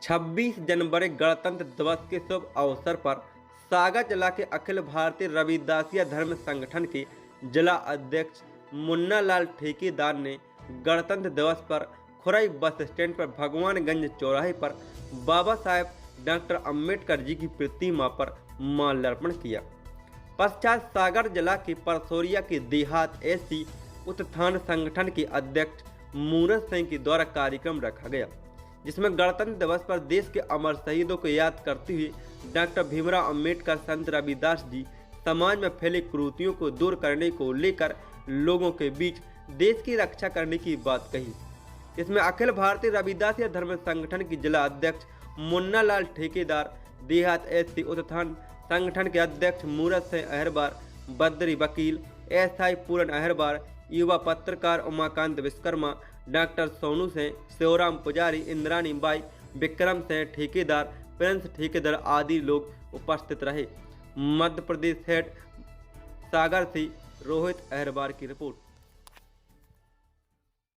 26 जनवरी गणतंत्र दिवस के शुभ अवसर पर सागर जिला के अखिल भारतीय रविदासिया धर्म संगठन के जिला अध्यक्ष मुन्ना लाल ठेकेदार ने गणतंत्र दिवस पर खुरई बस स्टैंड पर भगवानगंज चौराहे पर बाबा साहेब डॉक्टर अंबेडकर जी की प्रतिमा पर माल्यार्पण किया। पश्चात सागर जिला के परसोरिया के देहात एससी उत्थान संगठन के अध्यक्ष मूरत सिंह के द्वारा कार्यक्रम रखा गया, जिसमें गणतंत्र दिवस पर देश के अमर शहीदों को याद करते हुए डॉक्टर भीमराव अंबेडकर, संत रविदास जी समाज में फैली कुरीतियों को दूर करने को लेकर लोगों के बीच देश की रक्षा करने की बात कही। इसमें अखिल भारतीय रविदासिया धर्म संगठन के जिला अध्यक्ष मुन्ना लाल ठेकेदार, देहात एससी उत्थान संगठन के अध्यक्ष मूरत सिंह अहरबार, बद्री वकील, एसआई पूरन अहरबार, युवा पत्रकार उमाकांत विश्वकर्मा, डॉक्टर सोनू सिंह, शिवराम पुजारी, इंद्रानी बाई, विक्रम सिंह ठेकेदार, प्रिंस ठेकेदार आदि लोग उपस्थित रहे। मध्य प्रदेश हेड सागर से रोहित अहरबार की रिपोर्ट।